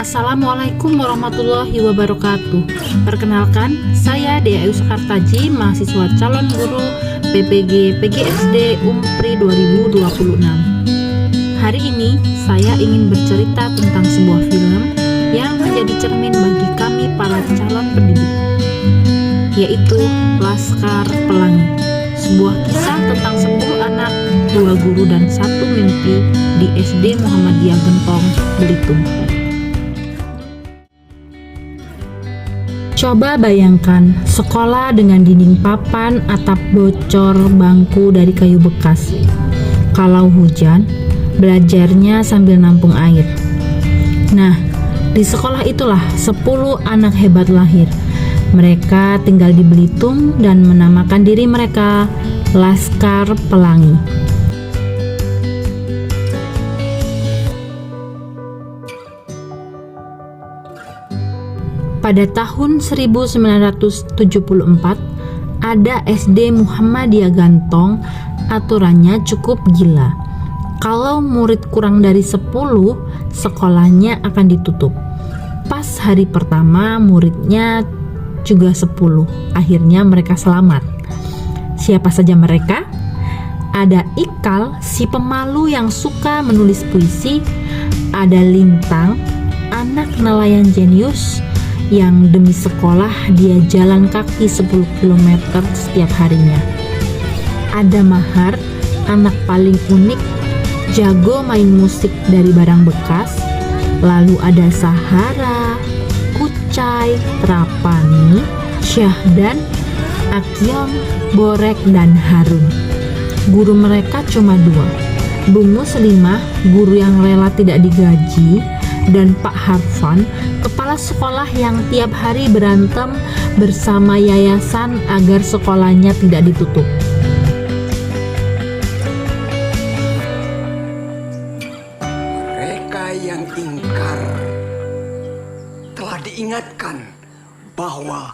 Assalamualaikum warahmatullahi wabarakatuh. Perkenalkan, saya Dea Ayu Sakartaji, mahasiswa calon guru PPG PGSD Umpri 2026. Hari ini saya ingin bercerita tentang sebuah film yang menjadi cermin bagi kami para calon pendidik, yaitu Laskar Pelangi. Sebuah kisah tentang 10 anak, 2 guru dan 1 mimpi di SD Muhammadiyah Gentong, Belitung. Coba bayangkan sekolah dengan dinding papan, atap bocor, bangku dari kayu bekas. Kalau hujan, belajarnya sambil nampung air. Nah, di sekolah itulah 10 anak hebat lahir. Mereka tinggal di Belitung dan menamakan diri mereka Laskar Pelangi. Pada tahun 1974, ada SD Muhammadiyah Gantong. Aturannya cukup gila. Kalau murid kurang dari 10, sekolahnya akan ditutup. Pas hari pertama, muridnya juga 10. Akhirnya mereka selamat. Siapa saja mereka? Ada Ikal, si pemalu yang suka menulis puisi. Ada Lintang, anak nelayan jenius yang demi sekolah dia jalan kaki 10 km setiap harinya. Ada Mahar, anak paling unik, jago main musik dari barang bekas. Lalu ada Sahara, Kucai, Trapani, Syahdan, Akyong, Borek, dan Harun. Guru mereka cuma 2, Bu Muslimah, guru yang rela tidak digaji, dan Pak Harfan, kepala sekolah yang tiap hari berantem bersama yayasan agar sekolahnya tidak ditutup. Mereka yang ingkar telah diingatkan bahwa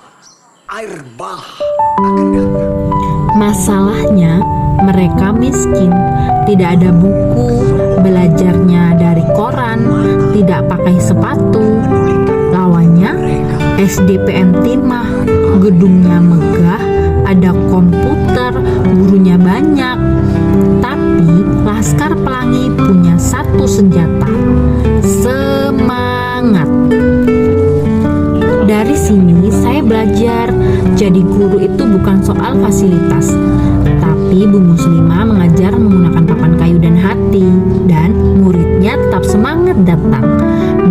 air bah akan datang. Masalahnya, mereka miskin, tidak ada buku, belajarnya dari koran, tidak pakai sepatu. Lawannya, SDPN Timah, gedungnya megah, ada komputer, gurunya banyak. Tapi Laskar Pelangi punya satu senjata, semangat. Dari sini saya belajar, jadi guru itu bukan soal fasilitas, tapi Bu Muslimah mengajar menggunakan papan kayu dan hati, dan muridnya tetap semangat datang.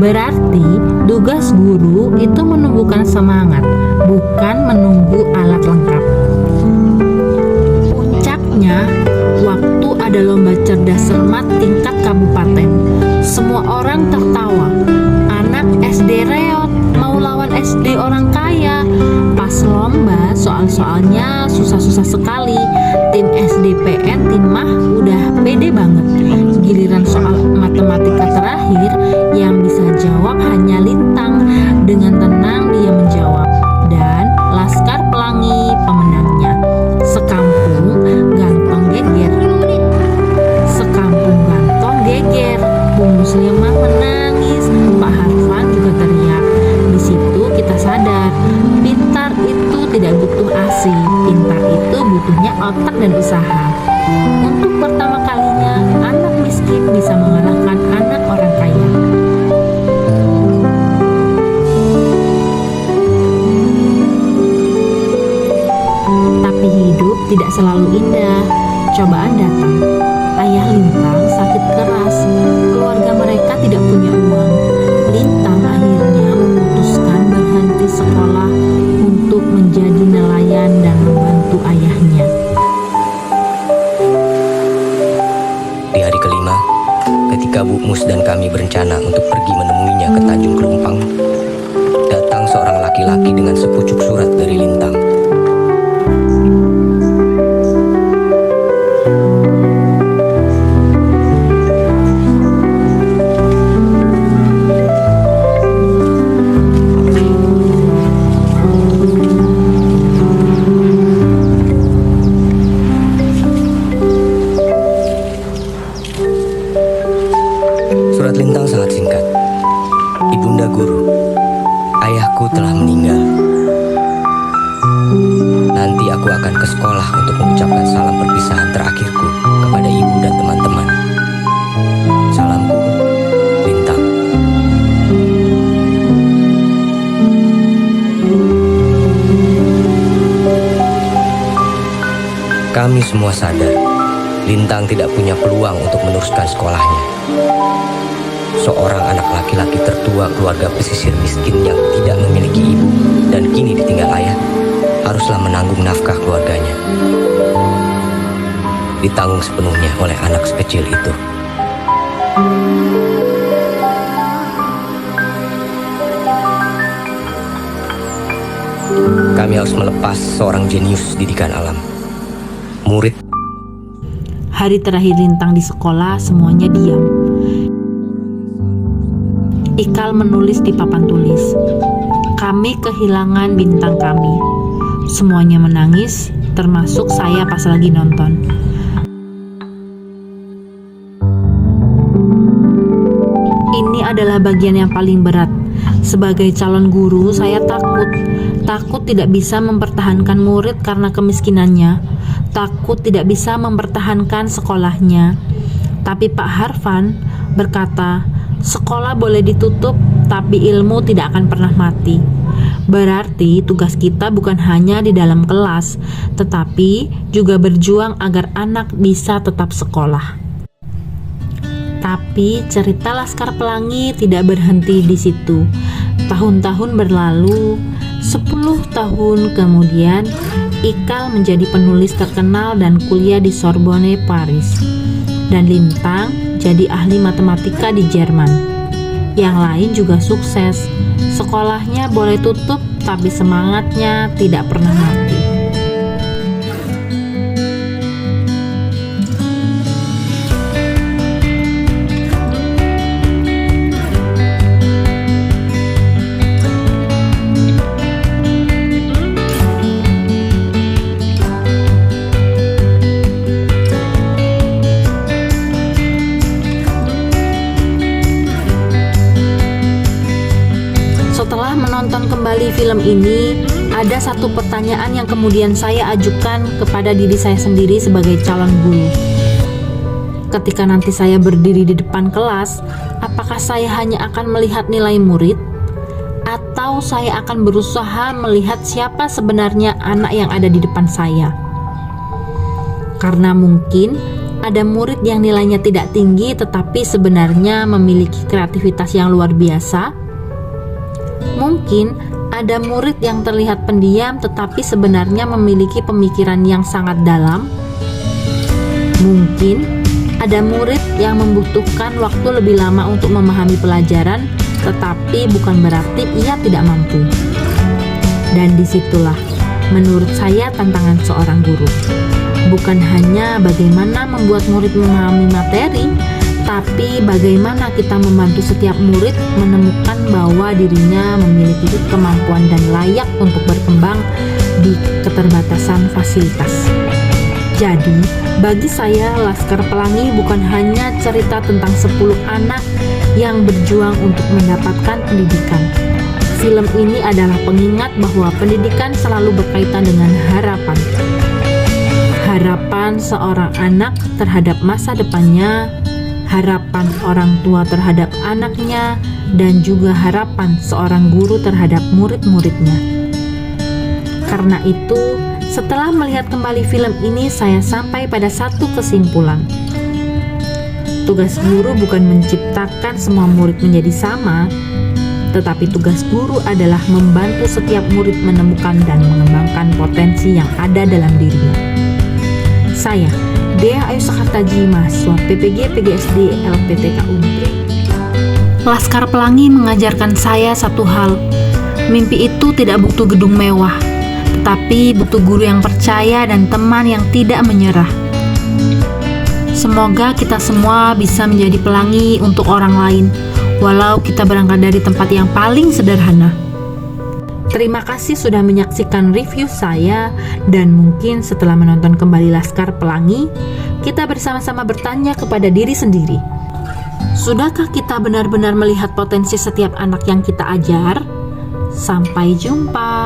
Berarti tugas guru itu menumbuhkan semangat, bukan menunggu alat lengkap. Puncaknya, waktu ada lomba cerdas cermat tingkat kabupaten. Semua orang tertawa. Anak SD reot mau lawan SD orang kaya. Pas lomba, soal-soalnya susah-susah sekali. Tim SDPN Timah udah pede banget. Giliran soal matematika terakhir, yang bisa jawab hanya Lintang. Dengan tenang dia menjawab, dan Laskar Pelangi pemenangnya. Sekampung gantong geger. Sekampung gantong geger. Bu Muslimah menangis, Pak Harfan juga teriak. Di situ kita sadar, pintar itu tidak butuh ASI, pintar itu butuhnya otak dan usaha. Untuk pertama kalinya, anak miskin bisa mengalahkan anak orang kaya. Tapi hidup tidak selalu indah. Cobaan datang. Ayah Lintang sakit keras. Keluarga mereka tidak punya uang. Lintang akhirnya memutuskan berhenti sekolah untuk menjadi nelayan dan membantu ayahnya. Di hari kelima, ketika Bu Mus dan kami berencana untuk pergi menemuinya ke Tanjung Kelumpang, datang seorang laki-laki dengan sepucuk surat dari Lintang. Surat Lintang sangat singkat. Ibunda Bunda Guru, ayahku telah meninggal. Nanti aku akan ke sekolah untuk mengucapkan salam perpisahan terakhirku kepada ibu dan teman-teman. Salamku, Lintang. Kami semua sadar, Lintang tidak punya peluang untuk meneruskan sekolahnya. Seorang anak laki-laki tertua keluarga pesisir miskin yang tidak memiliki ibu dan kini ditinggal ayah, haruslah menanggung nafkah keluarganya. Ditanggung sepenuhnya oleh anak sekecil itu. Kami harus melepas seorang jenius didikan alam. Murid. Hari terakhir Lintang di sekolah, semuanya diam. Ikal menulis di papan tulis, "Kami kehilangan bintang kami." Semuanya menangis, termasuk saya pas lagi nonton. Ini adalah bagian yang paling berat. Sebagai calon guru, saya takut tidak bisa mempertahankan murid karena kemiskinannya, takut tidak bisa mempertahankan sekolahnya. Tapi Pak Harvan berkata, sekolah boleh ditutup, tapi ilmu tidak akan pernah mati. Berarti tugas kita bukan hanya di dalam kelas, tetapi juga berjuang agar anak bisa tetap sekolah. Tapi cerita Laskar Pelangi tidak berhenti di situ. Tahun-tahun berlalu, 10 tahun kemudian, Ikal menjadi penulis terkenal dan kuliah di Sorbonne, Paris. Dan Lintang jadi ahli matematika di Jerman. Yang lain juga sukses. Sekolahnya boleh tutup, tapi semangatnya tidak pernah mati. Setelah menonton kembali film ini, ada satu pertanyaan yang kemudian saya ajukan kepada diri saya sendiri sebagai calon guru. Ketika nanti saya berdiri di depan kelas, apakah saya hanya akan melihat nilai murid? Atau saya akan berusaha melihat siapa sebenarnya anak yang ada di depan saya? Karena mungkin ada murid yang nilainya tidak tinggi tetapi sebenarnya memiliki kreativitas yang luar biasa. Mungkin ada murid yang terlihat pendiam tetapi sebenarnya memiliki pemikiran yang sangat dalam. Mungkin ada murid yang membutuhkan waktu lebih lama untuk memahami pelajaran, tetapi bukan berarti ia tidak mampu. Dan disitulah menurut saya tantangan seorang guru. Bukan hanya bagaimana membuat murid memahami materi, tapi bagaimana kita membantu setiap murid menemukan bahwa dirinya memiliki kemampuan dan layak untuk berkembang di keterbatasan fasilitas. Jadi, bagi saya Laskar Pelangi bukan hanya cerita tentang 10 anak yang berjuang untuk mendapatkan pendidikan. Film ini adalah pengingat bahwa pendidikan selalu berkaitan dengan harapan. Harapan seorang anak terhadap masa depannya, harapan orang tua terhadap anaknya, dan juga harapan seorang guru terhadap murid-muridnya. Karena itu, setelah melihat kembali film ini, saya sampai pada satu kesimpulan. Tugas guru bukan menciptakan semua murid menjadi sama, tetapi tugas guru adalah membantu setiap murid menemukan dan mengembangkan potensi yang ada dalam dirinya. Saya, Dea Ayu Sakartaji, mahasiswa PPG PGSD LPTK Untri. Laskar Pelangi mengajarkan saya satu hal. Mimpi itu tidak butuh gedung mewah, tetapi butuh guru yang percaya dan teman yang tidak menyerah. Semoga kita semua bisa menjadi pelangi untuk orang lain, walau kita berangkat dari tempat yang paling sederhana. Terima kasih sudah menyaksikan review saya, dan mungkin setelah menonton kembali Laskar Pelangi, kita bersama-sama bertanya kepada diri sendiri, Sudahkah kita benar-benar melihat potensi setiap anak yang kita ajar? Sampai jumpa.